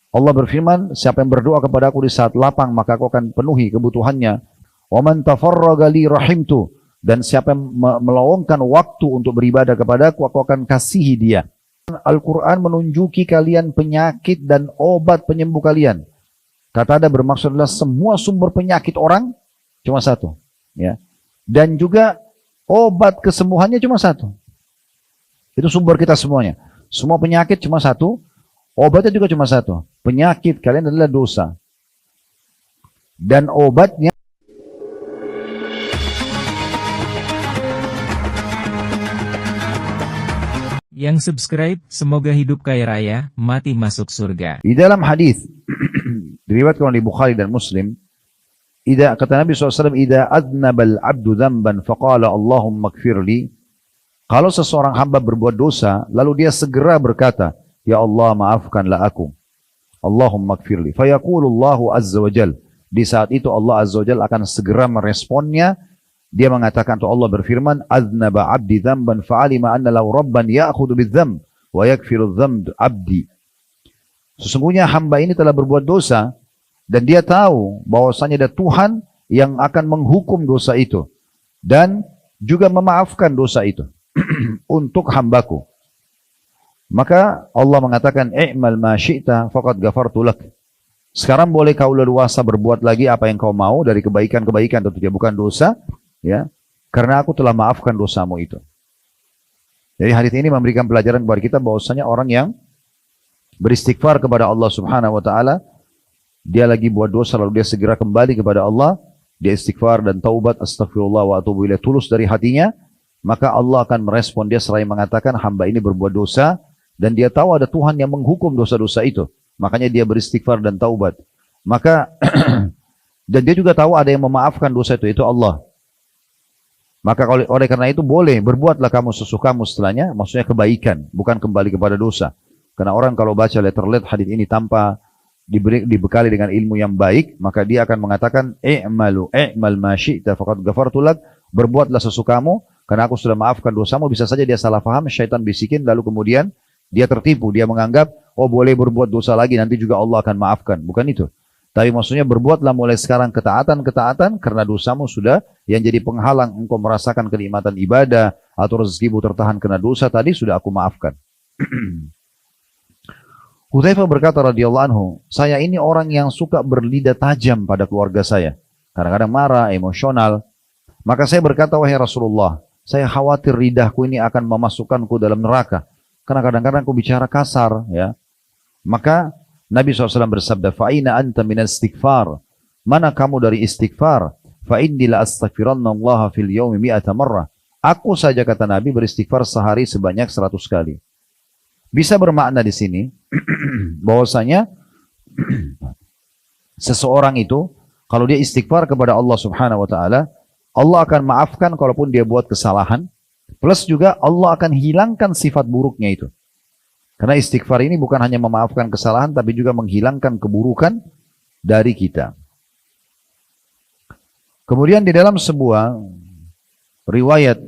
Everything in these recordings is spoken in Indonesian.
Allah berfirman, siapa yang berdoa kepada aku di saat lapang, maka aku akan penuhi kebutuhannya. Wa man tafarraga li rahimtu, dan siapa yang meluangkan waktu untuk beribadah kepadaku, aku akan kasihi dia. Al-Quran menunjuki kalian penyakit dan obat penyembuh kalian. Kata ada bermaksud adalah semua sumber penyakit orang cuma satu, ya. Dan juga obat kesembuhannya cuma satu. Itu sumber kita semuanya. Semua penyakit cuma satu, obatnya juga cuma satu. Penyakit kalian adalah dosa. Dan obatnya Yang subscribe, semoga hidup kaya raya, mati masuk surga. di dalam hadis diriwayatkan oleh Bukhari dan Muslim, kata Nabi SAW, "Idza adnabal abdu dzamban faqala Allahumma ighfirli." Kalau seseorang hamba berbuat dosa, lalu dia segera berkata, "Ya Allah, maafkanlah aku." Allahumma ighfirli. Fayaqulullahu azza wa jal. Di saat itu Allah azza wa jal akan segera meresponnya. Dia mengatakan, atau Allah berfirman, "Adnaba abdi dzamban fa'alima anna lahu rabban ya'khudhu bidzamb wa yaghfiru dzamb abdi." Sesungguhnya hamba ini telah berbuat dosa dan dia tahu bahwasanya ada Tuhan yang akan menghukum dosa itu dan juga memaafkan dosa itu untuk hambaku. Maka Allah mengatakan, "I'mal ma syi'ta faqad ghafartu lak." Sekarang boleh kau leluasa berbuat lagi apa yang kau mau dari kebaikan-kebaikan, tentunya bukan dosa, ya, karena aku telah maafkan dosamu itu. Jadi hadis ini memberikan pelajaran kepada kita bahwasanya orang yang beristighfar kepada Allah Subhanahu wa taala, dia lagi buat dosa lalu dia segera kembali kepada Allah, dia istighfar dan taubat, astagfirullah wa atubu ilaih, tulus dari hatinya, maka Allah akan merespon dia seraya mengatakan, hamba ini berbuat dosa dan dia tahu ada Tuhan yang menghukum dosa-dosa itu. Makanya dia beristighfar dan taubat. Maka dan dia juga tahu ada yang memaafkan dosa itu Allah. Maka oleh karena itu boleh berbuatlah kamu sesukamu setelahnya, maksudnya kebaikan, bukan kembali kepada dosa. Karena orang kalau baca letterlet hadis ini tanpa dibekali dengan ilmu yang baik, maka dia akan mengatakan, i'mal ma syi'ta faqad ghafartu lak, berbuatlah sesukamu karena aku sudah maafkan dosamu. Bisa saja dia salah paham, syaitan bisikin, lalu kemudian dia tertipu, dia menganggap, oh boleh berbuat dosa lagi, nanti juga Allah akan maafkan. Bukan itu. Tapi maksudnya berbuatlah mulai sekarang ketaatan karena dosamu sudah yang jadi penghalang engkau merasakan kenikmatan ibadah atau rezekimu tertahan karena dosa tadi sudah aku maafkan. Hudzaifah berkata radhiyallahu anhu, saya ini orang yang suka berlidah tajam pada keluarga saya. Kadang-kadang marah, emosional. Maka saya berkata, wahai Rasulullah, saya khawatir lidahku ini akan memasukkanku dalam neraka. Karena kadang-kadang aku bicara kasar, ya. Maka Nabi SAW bersabda, fa'ina anta min istighfar. Mana kamu dari istighfar? Fa'inni la astaghfirannallaha fil yawmi mi'ata marrah. Aku saja, kata Nabi, beristighfar sehari sebanyak 100 kali. Bisa bermakna di sini bahwasanya seseorang itu kalau dia istighfar kepada Allah Subhanahu wa taala, Allah akan maafkan kalaupun dia buat kesalahan, plus juga Allah akan hilangkan sifat buruknya itu. Karena istighfar ini bukan hanya memaafkan kesalahan, tapi juga menghilangkan keburukan dari kita. Kemudian di dalam sebuah riwayat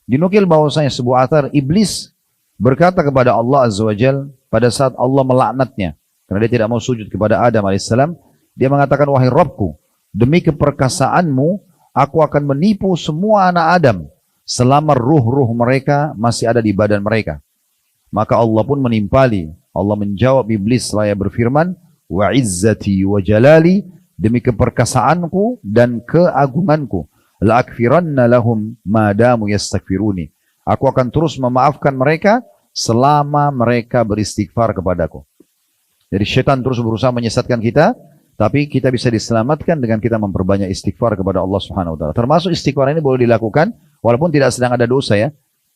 dinukil bahwasanya sebuah athar, iblis berkata kepada Allah Azza wa Jal pada saat Allah melaknatnya karena dia tidak mau sujud kepada Adam alaihissalam. Dia mengatakan, wahai Rabbku, demi keperkasaanmu aku akan menipu semua anak Adam selama ruh-ruh mereka masih ada di badan mereka. Maka Allah pun menimpali. Allah menjawab iblis seraya berfirman, wa izzati wa jalali, demi keperkasaanku dan keagunganku, la akfiranna lahum madamu yastaghfiruni. Aku akan terus memaafkan mereka selama mereka beristighfar kepadaku. Jadi syaitan terus berusaha menyesatkan kita, tapi kita bisa diselamatkan dengan kita memperbanyak istighfar kepada Allah Subhanahu wa taala. Termasuk istighfar ini boleh dilakukan walaupun tidak sedang ada dosa, ya.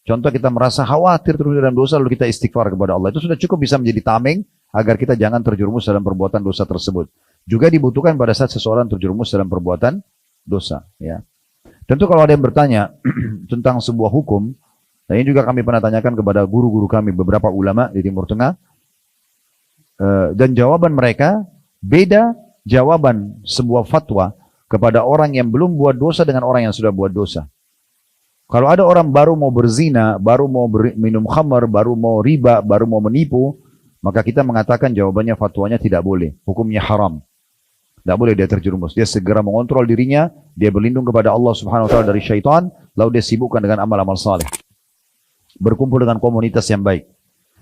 Contoh kita merasa khawatir terus dalam dosa lalu kita istighfar kepada Allah. Itu sudah cukup bisa menjadi tameng agar kita jangan terjerumus dalam perbuatan dosa tersebut. Juga dibutuhkan pada saat seseorang terjerumus dalam perbuatan dosa, ya. Tentu kalau ada yang bertanya tentang sebuah hukum, dan ini juga kami pernah tanyakan kepada guru-guru kami, beberapa ulama di Timur Tengah, dan jawaban mereka beda jawaban sebuah fatwa kepada orang yang belum buat dosa dengan orang yang sudah buat dosa. Kalau ada orang baru mau berzina, baru mau minum khamar, baru mau riba, baru mau menipu, Maka kita mengatakan jawabannya fatwanya tidak boleh. Hukumnya haram. Tidak boleh dia terjerumus. Dia segera mengontrol dirinya. Dia berlindung kepada Allah subhanahu wa ta'ala dari syaitan. Lalu dia sibukkan dengan amal-amal saleh. Berkumpul dengan komunitas yang baik.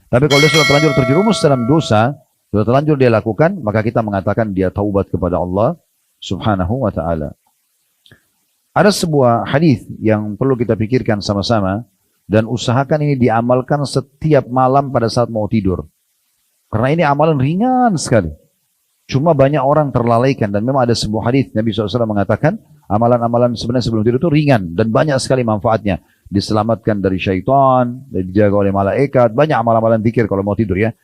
Tapi kalau dia sudah terlanjur terjerumus dalam dosa, sudah terlanjur dia lakukan, maka kita mengatakan dia taubat kepada Allah subhanahu wa ta'ala. Ada sebuah hadis yang perlu kita pikirkan sama-sama. Dan usahakan ini diamalkan setiap malam pada saat mau tidur. Karena ini amalan ringan sekali. Cuma banyak orang terlalaikan. Dan memang ada sebuah hadis Nabi SAW mengatakan, amalan-amalan sebenarnya sebelum tidur itu ringan. Dan banyak sekali manfaatnya. Diselamatkan dari syaitan, dijaga oleh malaikat. Banyak amalan-amalan zikir kalau mau tidur ya.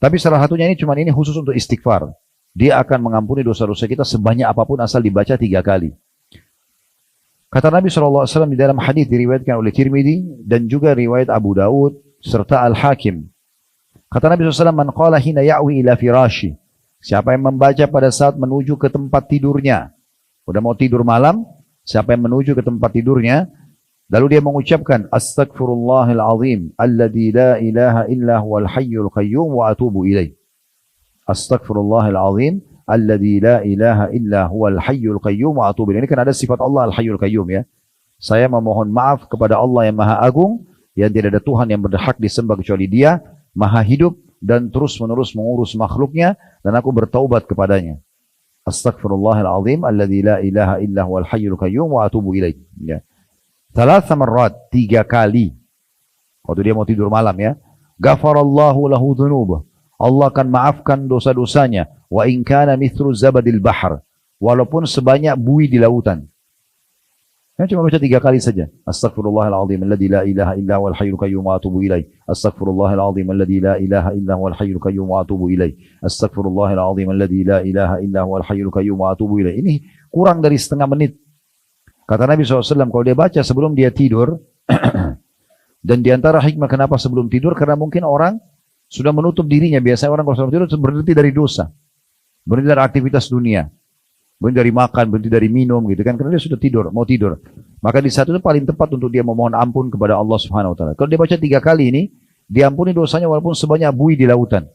Tapi salah satunya ini khusus untuk istighfar. Dia akan mengampuni dosa-dosa kita sebanyak apapun asal dibaca 3 kali. Kata Nabi SAW di dalam hadis diriwayatkan oleh Tirmidzi dan juga riwayat Abu Daud serta Al-Hakim. Kata Nabi SAW, man qala hina ya'wi ila firashi. Siapa yang membaca pada saat menuju ke tempat tidurnya. Udah mau tidur malam, siapa yang menuju ke tempat tidurnya, lalu dia mengucapkan, Astaghfirullahil azim, alladzi la ilaha illa huwal hayyul qayyum wa atubu ilaih. Astaghfirullahil azim, alladzi la ilaha illa huwal hayyul qayyum wa atubu ilaih. Ini kan ada sifat Allah al-hayyul qayyum ya. Saya memohon maaf kepada Allah yang Maha Agung, yang tidak ada Tuhan yang berhak disembah kecuali Dia, Maha hidup dan terus-menerus mengurus makhluknya, dan aku bertaubat kepadanya. Astaghfirullahal azim alladzi la ilaha illa huwal hayyul qayyum wa atubu ilaih. Ya. 3 marrat, 3 kali. Waktu dia mau tidur malam ya. Ghafarallahu lahu dhunubuh. Allah akan maafkan dosa-dosanya. Wa in kana mithlu zabadil bahr. Walaupun sebanyak buih di lautan. Cuma baca 3 kali saja. Astaghfirullahal azim alladzi la ilaha illa huwal hayyul qayyum wa atubu ilaih. Astaghfirullahal azim alladzi la ilaha illa huwal hayyul qayyum wa atubu ilaih. Astaghfirullahal azim alladzi la ilaha illa huwal hayyul qayyum wa atubu ilaih. Ini kurang dari setengah menit. Kata Nabi SAW, kalau dia baca sebelum dia tidur, dan diantara hikmah kenapa sebelum tidur, karena mungkin orang sudah menutup dirinya. Biasanya orang kalau sebelum tidur berhenti dari dosa, berhenti dari aktivitas dunia, berhenti dari makan, berhenti dari minum, gitu kan? Karena dia sudah tidur, mau tidur. Maka di saat itu paling tepat untuk dia memohon ampun kepada Allah Subhanahu Wa Taala. Kalau dia baca 3 kali ini, diampuni dosanya walaupun sebanyak buih di lautan.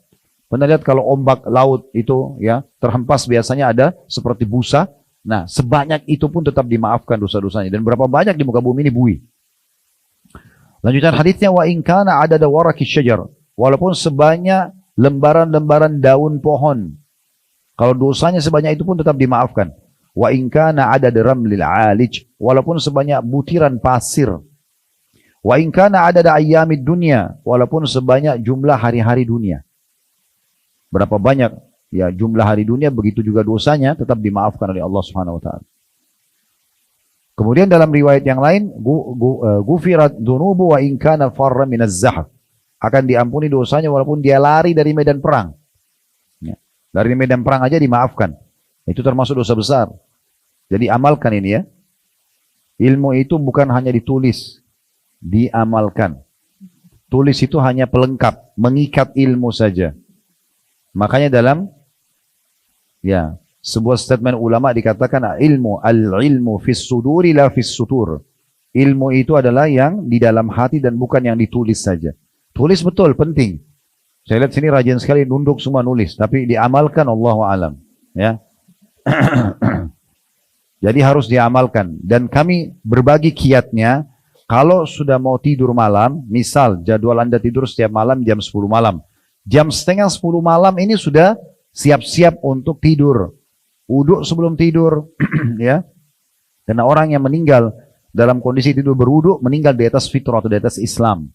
Pernah lihat kalau ombak laut itu ya terhempas biasanya ada seperti busa. Nah, sebanyak itu pun tetap dimaafkan dosa-dosanya. Dan berapa banyak di muka bumi ini buih. Lanjutan hadisnya, wa in kana adada waraki syajar. Walaupun sebanyak lembaran-lembaran daun pohon. Kalau dosanya sebanyak itu pun tetap dimaafkan. Wa in kana adada ramlil alij. Walaupun sebanyak butiran pasir. Wa in kana adada ayyamid dunya. Walaupun sebanyak jumlah hari-hari dunia. Berapa banyak ya jumlah hari dunia, begitu juga dosanya tetap dimaafkan oleh Allah Subhanahu wa taala. Kemudian dalam riwayat yang lain, gufirat dunubu wa in kana farra minaz zahf. Akan diampuni dosanya walaupun dia lari dari medan perang. Ya. Dari medan perang aja dimaafkan. Itu termasuk dosa besar. Jadi amalkan ini ya. Ilmu itu bukan hanya ditulis, diamalkan. Tulis itu hanya pelengkap, mengikat ilmu saja. Makanya dalam ya, sebuah statement ulama dikatakan al-ilmu fis suduri la fis sutur. Ilmu itu adalah yang di dalam hati dan bukan yang ditulis saja. Tulis betul, penting. Saya lihat sini rajin sekali nunduk semua nulis, tapi diamalkan Allahu alam, ya. Jadi harus diamalkan dan kami berbagi kiatnya. Kalau sudah mau tidur malam, misal jadwal Anda tidur setiap malam jam 10 malam. Jam setengah 10 malam ini sudah siap-siap untuk tidur. Wudhu sebelum tidur. Ya. Karena orang yang meninggal dalam kondisi tidur berwudhu, meninggal di atas fitrah atau di atas Islam.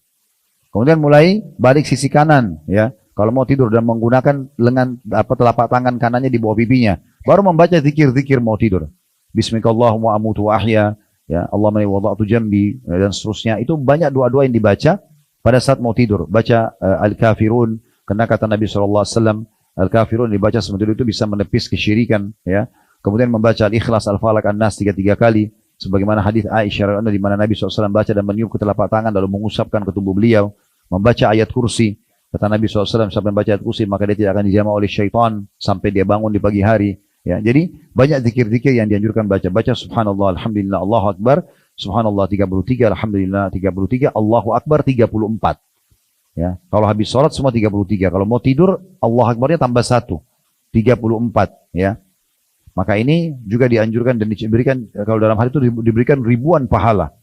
Kemudian mulai balik sisi kanan. Ya. Kalau mau tidur dan menggunakan lengan telapak tangan kanannya di bawah pipinya. Baru membaca zikir-zikir mau tidur. Bismillahirrahmanirrahim amutu wa ahya. Ya, Allahumma wada'tu jambi dan seterusnya. Itu banyak doa-doa yang dibaca pada saat mau tidur. Baca Al-Kafirun. Karena kata Nabi SAW, Al-Kafirun dibaca sebelum tidur itu bisa menepis kesyirikan. Ya. Kemudian membaca Al-Ikhlas, Al-Falaq, An-Nas 3 kali. Sebagaimana hadis Aisyah di mana Nabi SAW baca dan meniup ke telapak tangan lalu mengusapkan ke tubuh beliau. Membaca ayat kursi. Kata Nabi SAW, sampai membaca ayat kursi maka dia tidak akan dijamah oleh syaitan sampai dia bangun di pagi hari. Ya, jadi banyak zikir-zikir yang dianjurkan baca. Baca subhanallah, alhamdulillah, Allahu akbar. Subhanallah 33, alhamdulillah 33, Allahu akbar 34. Ya, kalau habis sholat semua 33. Kalau mau tidur, Allah Akbarnya tambah 1. 34. Ya. Maka ini juga dianjurkan dan diberikan, kalau dalam hal itu diberikan ribuan pahala.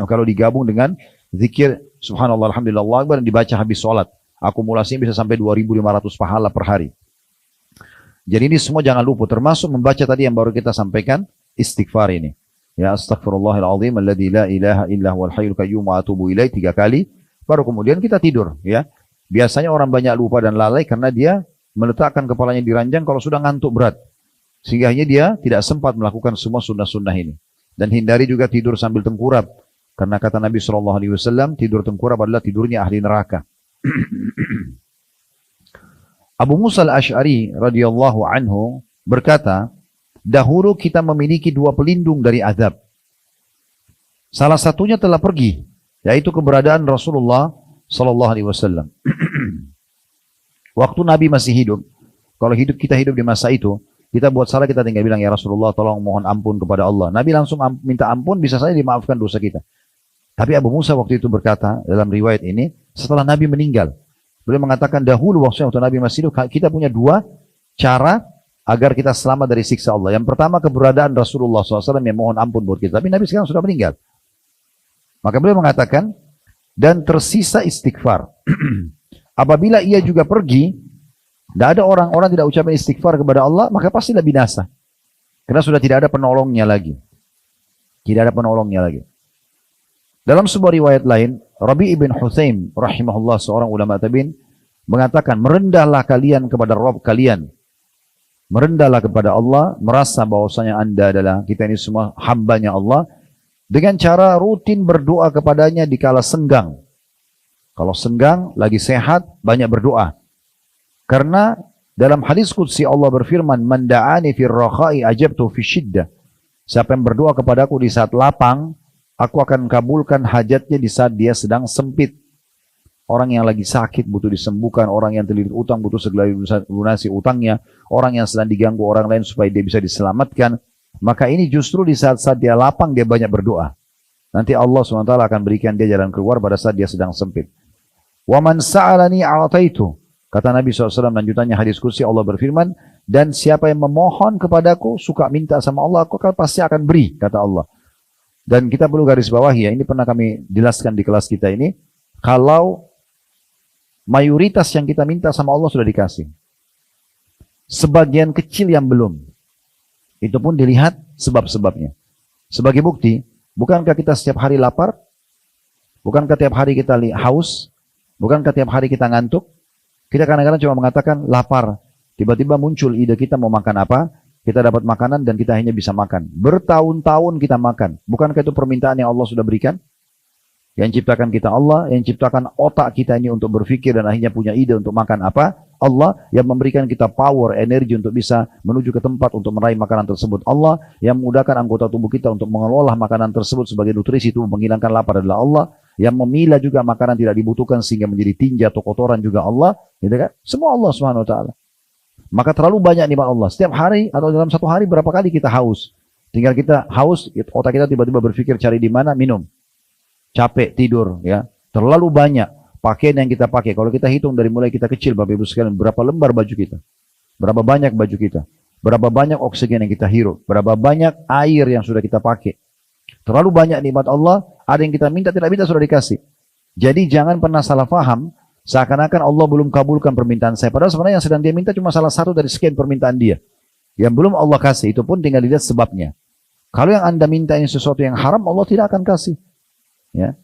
Kalau digabung dengan zikir subhanallah alhamdulillah Allahu Akbar dan dibaca habis sholat. Akumulasinya bisa sampai 2.500 pahala per hari. Jadi ini semua jangan lupa, termasuk membaca tadi yang baru kita sampaikan, istighfar ini. Ya astaghfirullahaladzim alladzi la ilaha illa huwal hayyul qayyum wa atubu ilaih 3 kali. Baru kemudian kita tidur. Ya, biasanya orang banyak lupa dan lalai karena dia meletakkan kepalanya di ranjang kalau sudah ngantuk berat. Sehingga hanya dia tidak sempat melakukan semua sunnah-sunnah ini. Dan hindari juga tidur sambil tengkurap. Karena kata Nabi SAW, tidur tengkurap adalah tidurnya ahli neraka. Abu Musa al-Ash'ari radhiyallahu anhu berkata, dahulu kita memiliki 2 pelindung dari azab. Salah satunya telah pergi, yaitu keberadaan Rasulullah sallallahu alaihi wasallam. Waktu Nabi masih hidup, kalau kita hidup di masa itu, kita buat salah kita tinggal bilang ya Rasulullah tolong mohon ampun kepada Allah. Nabi langsung minta ampun, bisa saja dimaafkan dosa kita. Tapi Abu Musa waktu itu berkata dalam riwayat ini, setelah Nabi meninggal, beliau mengatakan dahulu waktu Nabi masih hidup, kita punya 2 cara agar kita selamat dari siksa Allah. Yang pertama keberadaan Rasulullah SAW yang mohon ampun buat kita. Tapi Nabi sekarang sudah meninggal. Maka beliau mengatakan, dan tersisa istighfar. Apabila ia juga pergi, tidak ada orang-orang tidak ucapkan istighfar kepada Allah, maka pastilah binasa. Karena sudah tidak ada penolongnya lagi. Tidak ada penolongnya lagi. Dalam sebuah riwayat lain, Rabi ibn Hutsaim rahimahullah seorang ulama tabi'in mengatakan, merendahlah kalian kepada Rabb kalian. Merendahlah kepada Allah, merasa bahwasanya Anda adalah, kita ini semua hambanya Allah, dengan cara rutin berdoa kepadanya di kala senggang. Kalau senggang, lagi sehat, banyak berdoa. Karena dalam hadis qudsi Allah berfirman, man da'ani fir rakha'i ajabtu fi syiddah. Siapa yang berdoa kepadaku di saat lapang, aku akan kabulkan hajatnya di saat dia sedang sempit. Orang yang lagi sakit butuh disembuhkan, orang yang terlilit utang butuh segera lunasi utangnya, orang yang sedang diganggu orang lain supaya dia bisa diselamatkan. Maka ini justru di saat-saat dia lapang, dia banyak berdoa. Nanti Allah SWT akan berikan dia jalan keluar pada saat dia sedang sempit. Wa man sa'alani a'taitu. Kata Nabi SAW lanjutannya hadis qudsi Allah berfirman, dan siapa yang memohon kepadaku, suka minta sama Allah, aku pasti akan beri, kata Allah. Dan kita perlu garis bawahi ya, ini pernah kami jelaskan di kelas kita ini, kalau mayoritas yang kita minta sama Allah sudah dikasih. Sebagian kecil yang belum. Itu pun dilihat sebab-sebabnya. Sebagai bukti, bukankah kita setiap hari lapar? Bukankah tiap hari kita haus? Bukankah tiap hari kita ngantuk? Kita kadang-kadang cuma mengatakan lapar. Tiba-tiba muncul ide kita mau makan apa? Kita dapat makanan dan kita hanya bisa makan. Bertahun-tahun kita makan. Bukankah itu permintaan yang Allah sudah berikan? Yang ciptakan kita Allah, yang ciptakan otak kita ini untuk berpikir dan akhirnya punya ide untuk makan apa? Allah. Yang memberikan kita power, energi untuk bisa menuju ke tempat untuk meraih makanan tersebut. Allah. Yang memudahkan anggota tubuh kita untuk mengelola makanan tersebut sebagai nutrisi tubuh, menghilangkan lapar adalah Allah. Yang memilah juga makanan tidak dibutuhkan sehingga menjadi tinja atau kotoran juga Allah. Gitu kan? Semua Allah Subhanahu wa taala. Maka terlalu banyak nikmat Allah. Setiap hari atau dalam satu hari berapa kali kita haus? Tinggal kita haus, otak kita tiba-tiba berpikir cari di mana, minum. Capek, tidur, ya. Terlalu banyak pakaian yang kita pakai. Kalau kita hitung dari mulai kita kecil, Bapak Ibu sekalian, berapa lembar baju kita? Berapa banyak baju kita? Berapa banyak oksigen yang kita hirup? Berapa banyak air yang sudah kita pakai? Terlalu banyak nikmat Allah, ada yang kita minta, tidak minta sudah dikasih. Jadi jangan pernah salah faham, seakan-akan Allah belum kabulkan permintaan saya. Padahal sebenarnya yang sedang dia minta cuma salah satu dari sekian permintaan dia. Yang belum Allah kasih, itu pun tinggal dilihat sebabnya. Kalau yang Anda minta ini sesuatu yang haram, Allah tidak akan kasih. Ya.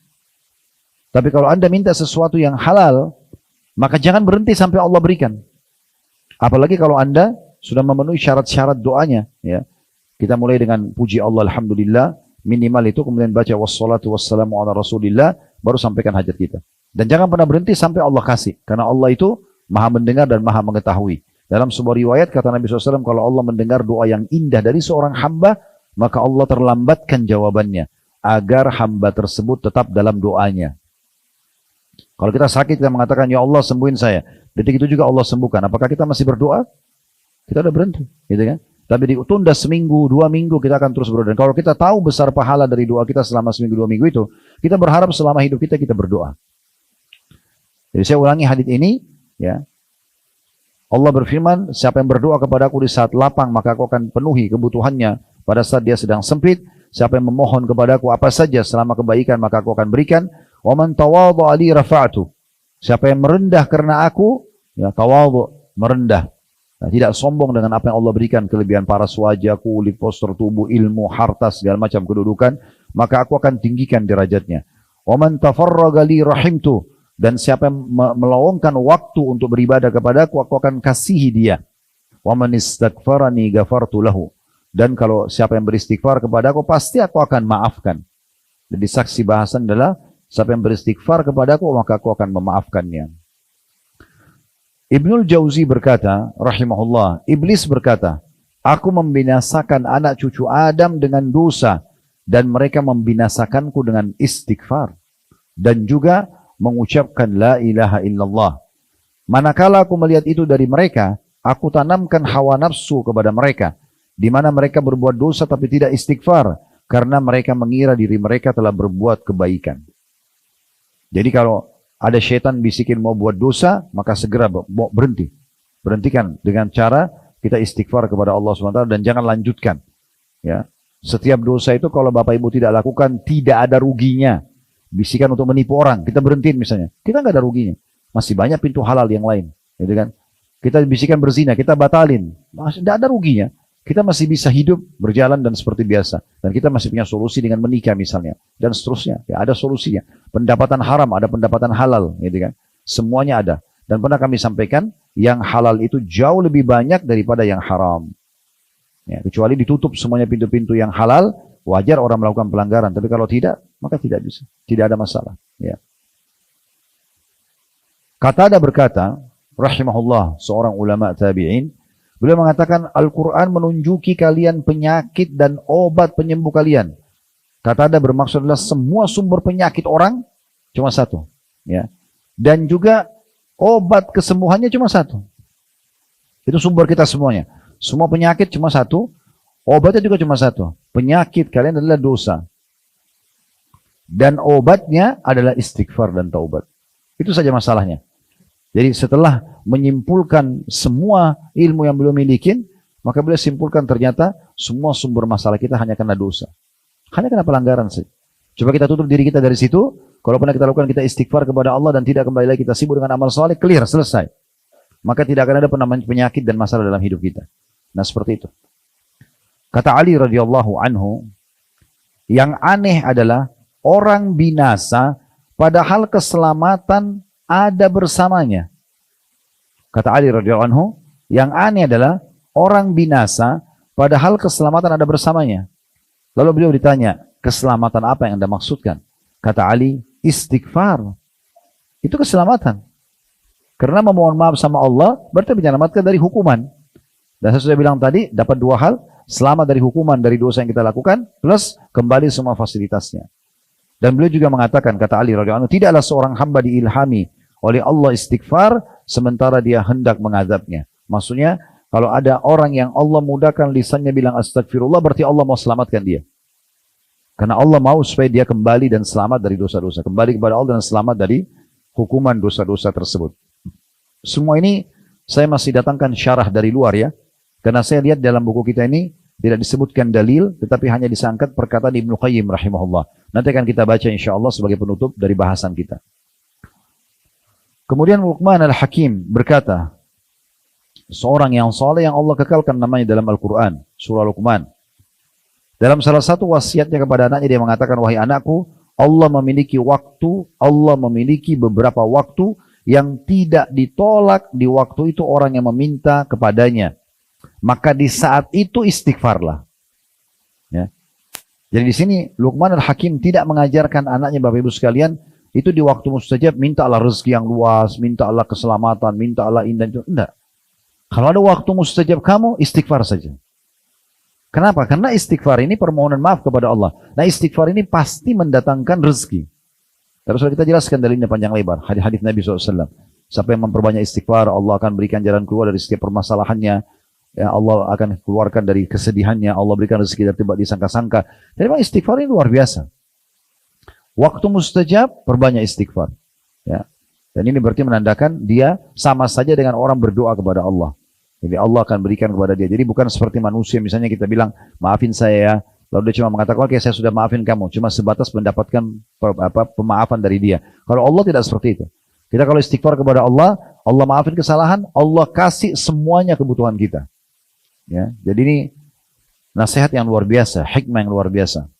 Tapi kalau Anda minta sesuatu yang halal, maka jangan berhenti sampai Allah berikan. Apalagi kalau Anda sudah memenuhi syarat-syarat doanya. Ya. Kita mulai dengan puji Allah, alhamdulillah, minimal itu, kemudian baca wassalatu wassalamu ala rasulillah, baru sampaikan hajat kita. Dan jangan pernah berhenti sampai Allah kasih. Karena Allah itu maha mendengar dan maha mengetahui. Dalam sebuah riwayat kata Nabi SAW, kalau Allah mendengar doa yang indah dari seorang hamba, maka Allah terlambatkan jawabannya. Agar hamba tersebut tetap dalam doanya. Kalau kita sakit, kita mengatakan, ya Allah sembuhin saya. Detik itu juga Allah sembuhkan. Apakah kita masih berdoa? Kita udah berhenti. Gitu kan? Tapi ditunda seminggu, 2 minggu, kita akan terus berdoa. Dan kalau kita tahu besar pahala dari doa kita selama seminggu, 2 minggu itu, kita berharap selama hidup kita berdoa. Jadi saya ulangi hadits ini, ya. Allah berfirman, siapa yang berdoa kepadaku di saat lapang, maka aku akan penuhi kebutuhannya pada saat dia sedang sempit. Siapa yang memohon kepadaku apa saja selama kebaikan, maka aku akan berikan. Wa man tawadha'a li rafa'tu. Siapa yang merendah karena aku, ya tawadhu, merendah. Nah, tidak sombong dengan apa yang Allah berikan, kelebihan paras wajah, kulit, postur tubuh, ilmu, harta, segala macam kedudukan, maka aku akan tinggikan derajatnya. Wa man tafarraga li rahimtu. Dan siapa yang meluangkan waktu untuk beribadah kepadaku, aku akan kasihi dia. Wa man istaghfarani ghafartu lahu. Dan kalau siapa yang beristighfar kepadaku, pasti aku akan maafkan. Jadi saksi bahasan adalah siapa yang beristighfar kepadaku, maka aku akan memaafkannya. Ibnul Jauzi berkata, rahimahullah, iblis berkata, aku membinasakan anak cucu Adam dengan dosa, dan mereka membinasakanku dengan istighfar. Dan juga mengucapkan la ilaha illallah. Manakala aku melihat itu dari mereka, aku tanamkan hawa nafsu kepada mereka, di mana mereka berbuat dosa tapi tidak istighfar, karena mereka mengira diri mereka telah berbuat kebaikan. Jadi kalau ada syaitan bisikin mau buat dosa, maka segera berhenti. Berhentikan dengan cara kita istighfar kepada Allah SWT dan jangan lanjutkan. Ya. Setiap dosa itu kalau Bapak Ibu tidak lakukan, tidak ada ruginya. Bisikan untuk menipu orang, kita berhentiin misalnya, kita nggak ada ruginya, masih banyak pintu halal yang lain, gitu kan? Kita bisikan berzina, kita batalin, masih tidak ada ruginya, kita masih bisa hidup, berjalan dan seperti biasa, dan kita masih punya solusi dengan menikah misalnya, dan seterusnya, ya ada solusinya. Pendapatan haram, ada pendapatan halal, gitu kan? Semuanya ada, dan pernah kami sampaikan, yang halal itu jauh lebih banyak daripada yang haram. Ya, kecuali ditutup semuanya pintu-pintu yang halal, wajar orang melakukan pelanggaran, tapi kalau tidak, maka tidak bisa. Tidak ada masalah. Ya. Qatada berkata, rahimahullah, seorang ulama tabi'in, beliau mengatakan, Al-Quran menunjuki kalian penyakit dan obat penyembuh kalian. Qatada bermaksud adalah semua sumber penyakit orang, cuma satu. Ya. Dan juga obat kesembuhannya cuma satu. Itu sumber kita semuanya. Semua penyakit cuma satu, obatnya juga cuma satu. Penyakit kalian adalah dosa. Dan obatnya adalah istighfar dan taubat. Itu saja masalahnya. Jadi setelah menyimpulkan semua ilmu yang beliau miliki, maka beliau simpulkan ternyata semua sumber masalah kita hanya karena dosa. Hanya karena pelanggaran saja. Coba kita tutup diri kita dari situ. Kalau pernah kita lakukan, kita istighfar kepada Allah dan tidak kembali lagi kita sibuk dengan amal saleh, clear, selesai. Maka tidak akan ada penyakit dan masalah dalam hidup kita. Nah seperti itu. Kata Ali radhiyallahu anhu, yang aneh adalah orang binasa padahal keselamatan ada bersamanya. Kata Ali radhiyallahu anhu, yang aneh adalah orang binasa padahal keselamatan ada bersamanya. Lalu beliau ditanya, keselamatan apa yang Anda maksudkan? Kata Ali, istighfar. Itu keselamatan. Karena memohon maaf sama Allah berarti menyelamatkan dari hukuman. Dan saya sudah bilang tadi, dapat dua hal, selamat dari hukuman dari dosa yang kita lakukan, plus kembali semua fasilitasnya. Dan beliau juga mengatakan, kata Ali radhiyallahu anhu, tidaklah seorang hamba diilhami oleh Allah istighfar sementara dia hendak mengadabnya. Maksudnya, kalau ada orang yang Allah mudahkan lisannya bilang astagfirullah, berarti Allah mau selamatkan dia. Karena Allah mau supaya dia kembali dan selamat dari dosa-dosa. Kembali kepada Allah dan selamat dari hukuman dosa-dosa tersebut. Semua ini saya masih datangkan syarah dari luar ya. Karena saya lihat dalam buku kita ini tidak disebutkan dalil, tetapi hanya disangkat perkataan Ibnu Qayyim rahimahullah. Nanti akan kita baca insyaAllah sebagai penutup dari bahasan kita. Kemudian Luqman al-Hakim berkata, seorang yang saleh yang Allah kekalkan namanya dalam Al-Quran, surah Luqman. Dalam salah satu wasiatnya kepada anaknya, dia mengatakan, wahai anakku, Allah memiliki waktu, Allah memiliki beberapa waktu yang tidak ditolak di waktu itu orang yang meminta kepadanya. Maka di saat itu istighfarlah. Ya. Jadi di sini Luqman al-Hakim tidak mengajarkan anaknya, Bapak Ibu sekalian, itu di waktu mustajab minta Allah rezeki yang luas, minta Allah keselamatan, minta Allah indah. Enggak. Kalau ada waktu mustajab kamu, istighfar saja. Kenapa? Karena istighfar ini permohonan maaf kepada Allah. Nah istighfar ini pasti mendatangkan rezeki. Terus kita jelaskan dalilnya panjang lebar. Hadis Nabi SAW. Siapa yang memperbanyak istighfar, Allah akan berikan jalan keluar dari setiap permasalahannya. Ya, Allah akan keluarkan dari kesedihannya. Allah berikan rezeki dari tidak disangka-sangka. Jadi memang istighfar ini luar biasa. Waktu mustajab, perbanyak istighfar. Ya. Dan ini berarti menandakan dia sama saja dengan orang berdoa kepada Allah. Jadi Allah akan berikan kepada dia. Jadi bukan seperti manusia, misalnya kita bilang, maafin saya ya. Lalu dia cuma mengatakan, oke saya sudah maafin kamu. Cuma sebatas mendapatkan pemaafan dari dia. Kalau Allah tidak seperti itu. Kita kalau istighfar kepada Allah, Allah maafin kesalahan, Allah kasih semuanya kebutuhan kita. Ya, jadi ini nasihat yang luar biasa, hikmah yang luar biasa.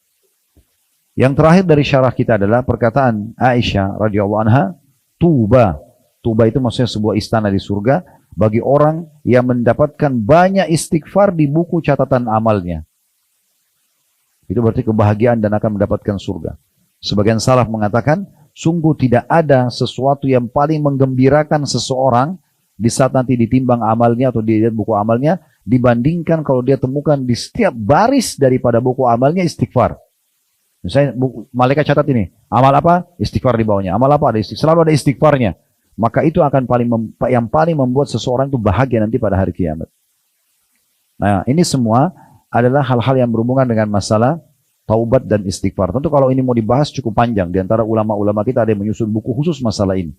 Yang terakhir dari syarah kita adalah perkataan Aisyah radhiyallahu anha, Tuba. Tuba itu maksudnya sebuah istana di surga bagi orang yang mendapatkan banyak istighfar di buku catatan amalnya. Itu berarti kebahagiaan dan akan mendapatkan surga. Sebagian salaf mengatakan, sungguh tidak ada sesuatu yang paling menggembirakan seseorang di saat nanti ditimbang amalnya atau dilihat buku amalnya, dibandingkan kalau dia temukan di setiap baris daripada buku amalnya istighfar. Misalnya malaikat catat ini, amal apa? Istighfar di bawahnya. Amal apa? Ada istighfar. Selalu ada istighfarnya. Maka itu akan yang paling membuat seseorang itu bahagia nanti pada hari kiamat. Nah, ini semua adalah hal-hal yang berhubungan dengan masalah taubat dan istighfar. Tentu kalau ini mau dibahas cukup panjang. Di antara ulama-ulama kita ada yang menyusun buku khusus masalah ini.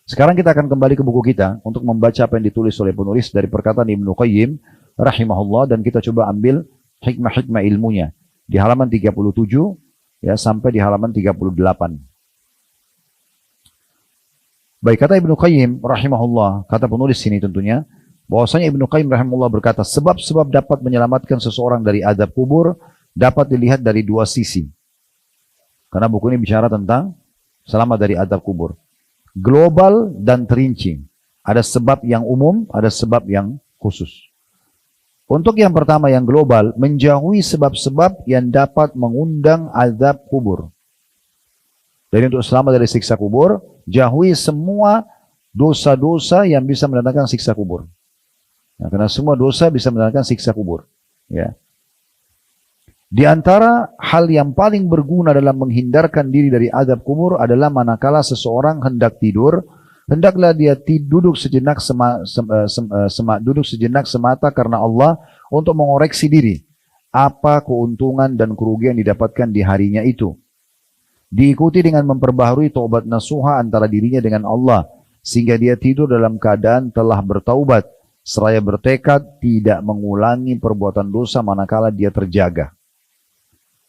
Sekarang kita akan kembali ke buku kita untuk membaca apa yang ditulis oleh penulis dari perkataan Ibnu Qayyim rahimahullah, dan kita coba ambil hikmah-hikmah ilmunya di halaman 37 ya sampai di halaman 38. Baik, kata Ibnu Qayyim rahimahullah, kata penulis sini tentunya, bahwasanya Ibnu Qayyim rahimahullah berkata, sebab-sebab dapat menyelamatkan seseorang dari azab kubur dapat dilihat dari dua sisi. Karena buku ini bicara tentang selamat dari azab kubur. Global dan terinci. Ada sebab yang umum, ada sebab yang khusus. Untuk yang pertama yang global, menjauhi sebab-sebab yang dapat mengundang azab kubur. Jadi untuk selamat dari siksa kubur, jauhi semua dosa-dosa yang bisa mendatangkan siksa kubur. Nah, karena semua dosa bisa mendatangkan siksa kubur. Ya. Di antara hal yang paling berguna dalam menghindarkan diri dari azab kubur adalah manakala seseorang hendak tidur, hendaklah dia duduk sejenak duduk sejenak semata karena Allah untuk mengoreksi diri. Apa keuntungan dan kerugian didapatkan di harinya itu. Diikuti dengan memperbaharui taubat nasuha antara dirinya dengan Allah, sehingga dia tidur dalam keadaan telah bertaubat, seraya bertekad tidak mengulangi perbuatan dosa manakala dia terjaga.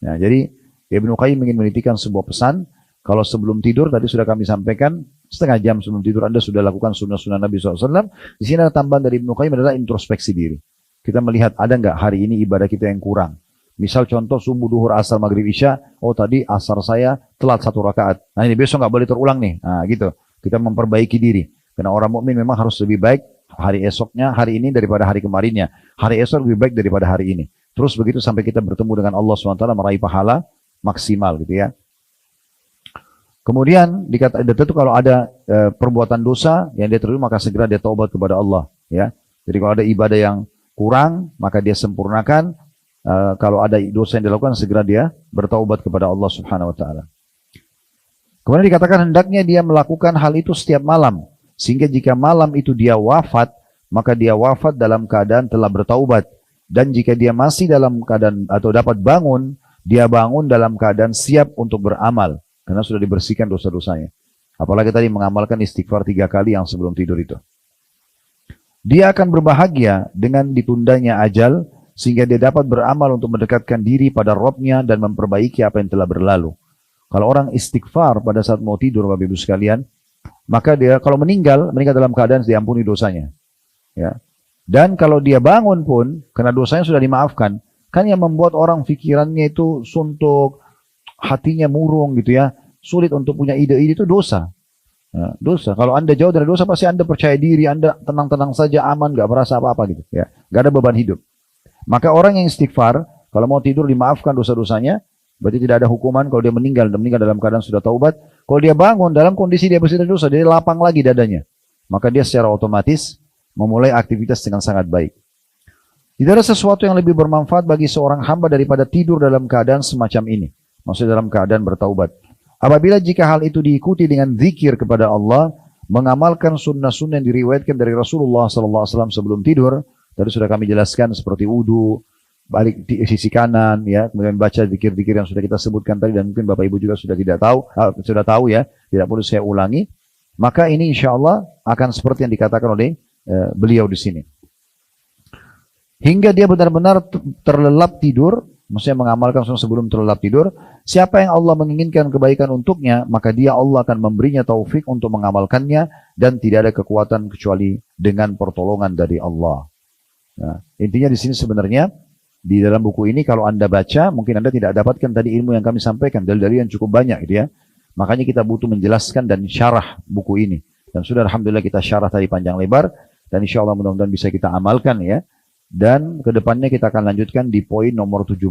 Nah, jadi Ibnu Qayyim ingin menitikan sebuah pesan, kalau sebelum tidur, tadi sudah kami sampaikan, setengah jam sebelum tidur Anda sudah lakukan sunnah-sunnah Nabi SAW. Di sini ada tambahan dari Ibnu Qayyim adalah introspeksi diri. Kita melihat ada nggak hari ini ibadah kita yang kurang. Misal contoh subuh, duhur, asar, maghrib, isya. Oh tadi asar saya telat 1 rakaat. Nah ini besok nggak boleh terulang nih. Nah gitu. Kita memperbaiki diri. Karena orang mukmin memang harus lebih baik hari esoknya, hari ini daripada hari kemarinnya. Hari esok lebih baik daripada hari ini. Terus begitu sampai kita bertemu dengan Allah SWT meraih pahala maksimal gitu ya. Kemudian tentu kalau ada perbuatan dosa yang dia terima maka segera dia taubat kepada Allah ya. Jadi kalau ada ibadah yang kurang maka dia sempurnakan. Kalau ada dosa yang dilakukan segera dia bertaubat kepada Allah Subhanahu wa taala. Kemudian dikatakan hendaknya dia melakukan hal itu setiap malam, sehingga jika malam itu dia wafat, maka dia wafat dalam keadaan telah bertaubat, dan jika dia masih dalam keadaan atau dapat bangun, dia bangun dalam keadaan siap untuk beramal karena sudah dibersihkan dosa-dosanya. Apalagi tadi mengamalkan istighfar 3 kali yang sebelum tidur itu. Dia akan berbahagia dengan ditundanya ajal, sehingga dia dapat beramal untuk mendekatkan diri pada Rabb-Nya dan memperbaiki apa yang telah berlalu. Kalau orang istighfar pada saat mau tidur, Bapak Ibu sekalian, maka dia kalau meninggal dalam keadaan diampuni dosanya. Ya. Dan kalau dia bangun pun, karena dosanya sudah dimaafkan, kan yang membuat orang pikirannya itu suntuk, hatinya murung gitu ya, sulit untuk punya ide-ide itu dosa. Ya, dosa. Kalau Anda jauh dari dosa, pasti Anda percaya diri, Anda tenang-tenang saja, aman, gak merasa apa-apa gitu. Ya, gak ada beban hidup. Maka orang yang istighfar, kalau mau tidur dimaafkan dosa-dosanya, berarti tidak ada hukuman kalau dia meninggal dalam keadaan sudah taubat. Kalau dia bangun dalam kondisi dia bersih dari dosa, dia lapang lagi dadanya. Maka dia secara otomatis memulai aktivitas dengan sangat baik. Tidak ada sesuatu yang lebih bermanfaat bagi seorang hamba daripada tidur dalam keadaan semacam ini. Maksudnya dalam keadaan bertaubat. Apabila jika hal itu diikuti dengan zikir kepada Allah, mengamalkan sunnah-sunnah yang diriwayatkan dari Rasulullah SAW sebelum tidur, tadi sudah kami jelaskan seperti wudu, balik di sisi kanan, ya, kemudian baca zikir-zikir yang sudah kita sebutkan tadi dan mungkin Bapak Ibu juga sudah tahu ya, tidak perlu saya ulangi. maka ini insya Allah akan seperti yang dikatakan oleh beliau di sini. Hingga dia benar-benar terlelap tidur, maksudnya mengamalkan sunnah sebelum terlelap tidur. Siapa yang Allah menginginkan kebaikan untuknya, maka dia Allah akan memberinya taufik untuk mengamalkannya, dan tidak ada kekuatan kecuali dengan pertolongan dari Allah. Nah, intinya di sini sebenarnya di dalam buku ini kalau Anda baca, mungkin Anda tidak dapatkan tadi ilmu yang kami sampaikan, dalil-dalil yang cukup banyak gitu ya. Makanya kita butuh menjelaskan dan syarah buku ini. Dan sudah alhamdulillah kita syarah tadi panjang lebar, dan insya Allah mudah-mudahan bisa kita amalkan ya. Dan kedepannya kita akan lanjutkan di poin nomor 17.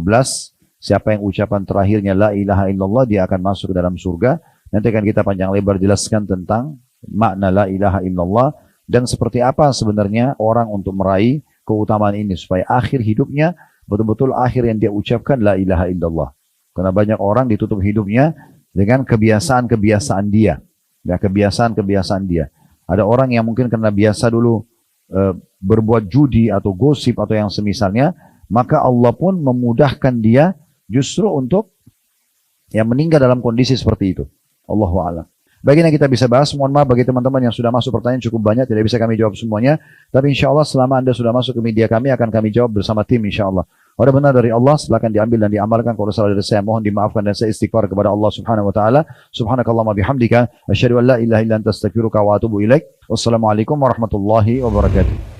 Siapa yang ucapan terakhirnya la ilaha illallah, dia akan masuk ke dalam surga. Nanti akan kita panjang lebar jelaskan tentang makna la ilaha illallah dan seperti apa sebenarnya orang untuk meraih keutamaan ini supaya akhir hidupnya betul-betul akhir yang dia ucapkan la ilaha illallah. Karena banyak orang ditutup hidupnya dengan kebiasaan-kebiasaan dia. Ya, kebiasaan-kebiasaan dia. Ada orang yang mungkin karena biasa dulu berbuat judi atau gosip atau yang semisalnya, maka Allah pun memudahkan dia justru untuk yang meninggal dalam kondisi seperti itu. Allahu a'lam. Bagian yang kita bisa bahas, mohon maaf bagi teman-teman yang sudah masuk pertanyaan cukup banyak, tidak bisa kami jawab semuanya. Tapi insya Allah selama Anda sudah masuk ke media kami, akan kami jawab bersama tim insya Allah. Ada benar dari Allah, silakan diambil dan diamalkan. Kalau salah dari saya, mohon dimaafkan dan saya istighfar kepada Allah Subhanahu wa taala. Subhanakallahumma bihamdika, asyhadu an la ilaha illa anta astaghfiruka wa atubu ilaik. Wassalamualaikum warahmatullahi wabarakatuh.